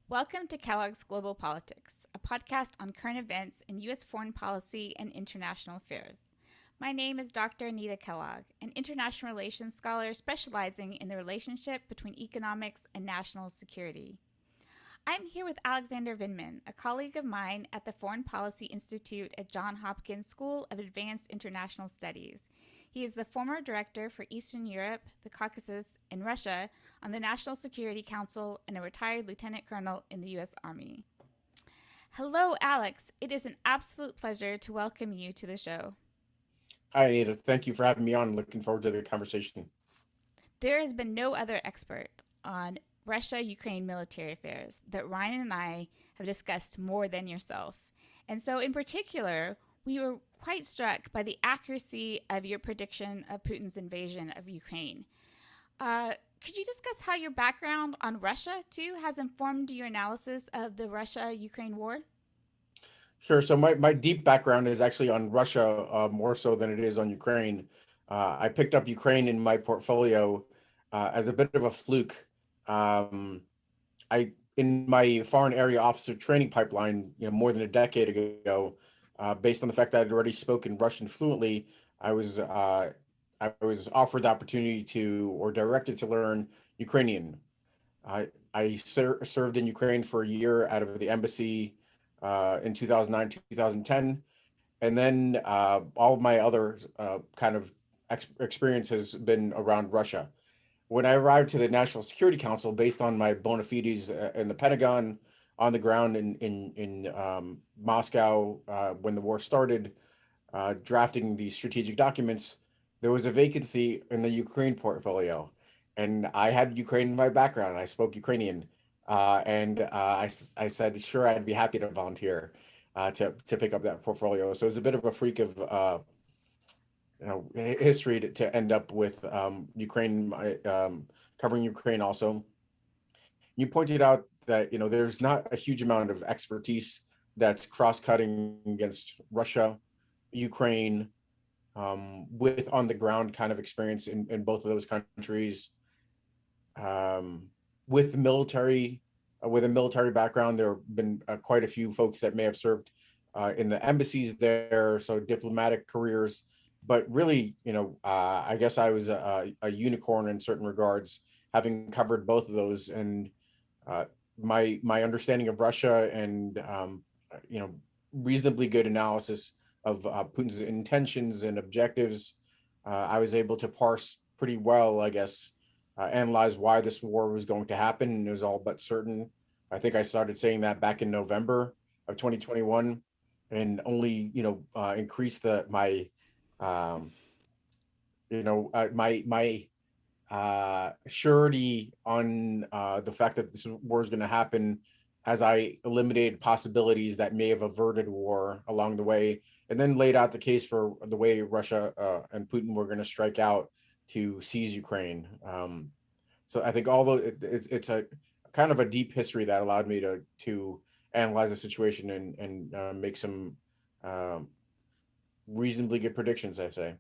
Welcome to Kellogg's Global Politics, a podcast on current events in U.S. foreign policy and international affairs. My name is Dr. Anita Kellogg, an international relations scholar specializing in the relationship between economics and national security. I'm here with Alexander Vindman, a colleague of mine at the Foreign Policy Institute at Johns Hopkins School of Advanced International Studies. He is the former director for Eastern Europe, the Caucasus, and Russia on the National Security Council and a retired lieutenant colonel in the U.S. Army. Hello, Alex. It is an absolute pleasure to welcome you to the show. Hi, Anita. Thank you for having me on. Looking forward to the conversation. There has been no other expert on Russia-Ukraine military affairs that Ryan and I have discussed more than yourself. And so in particular, we were quite struck by the accuracy of your prediction of Putin's invasion of Ukraine. Could you discuss how your background on Russia, too, has informed your analysis of the Russia-Ukraine war? Sure. So my deep background is actually on Russia, more so than it is on Ukraine. I picked up Ukraine in my portfolio as a bit of a fluke. Um, I in my foreign area officer training pipeline, more than a decade ago, based on the fact that I'd already spoken Russian fluently, I was uh, I was offered the opportunity to or directed to learn Ukrainian. I served in Ukraine for a year out of the embassy in 2009, 2010. And then all of my other kind of experience has been around Russia. When I arrived to the National Security Council, based on my bona fides in the Pentagon, on the ground in Moscow when the war started, drafting these strategic documents, there was a vacancy in the Ukraine portfolio, and I had Ukraine in my background. I spoke Ukrainian, I said, sure, I'd be happy to volunteer to pick up that portfolio. So it was a bit of a freak of history to end up with Ukraine, covering Ukraine also. You pointed out that there's not a huge amount of expertise that's cross-cutting against Russia, Ukraine, with on the ground kind of experience in both of those countries. Um, with military, with a military background, there have been quite a few folks that may have served in the embassies there, so diplomatic careers. But really, I guess I was a unicorn in certain regards, having covered both of those. And uh, my understanding of Russia and you know reasonably good analysis of Putin's intentions and objectives, I was able to parse pretty well, I guess, analyze why this war was going to happen, and it was all but certain. I think I started saying that back in November of 2021, and only increased the my um, my surety on the fact that this war is going to happen as I eliminated possibilities that may have averted war along the way, and then laid out the case for the way Russia and Putin were going to strike out to seize Ukraine. So I think although it's a kind of a deep history that allowed me to analyze the situation and make some um, reasonably good predictions, I say.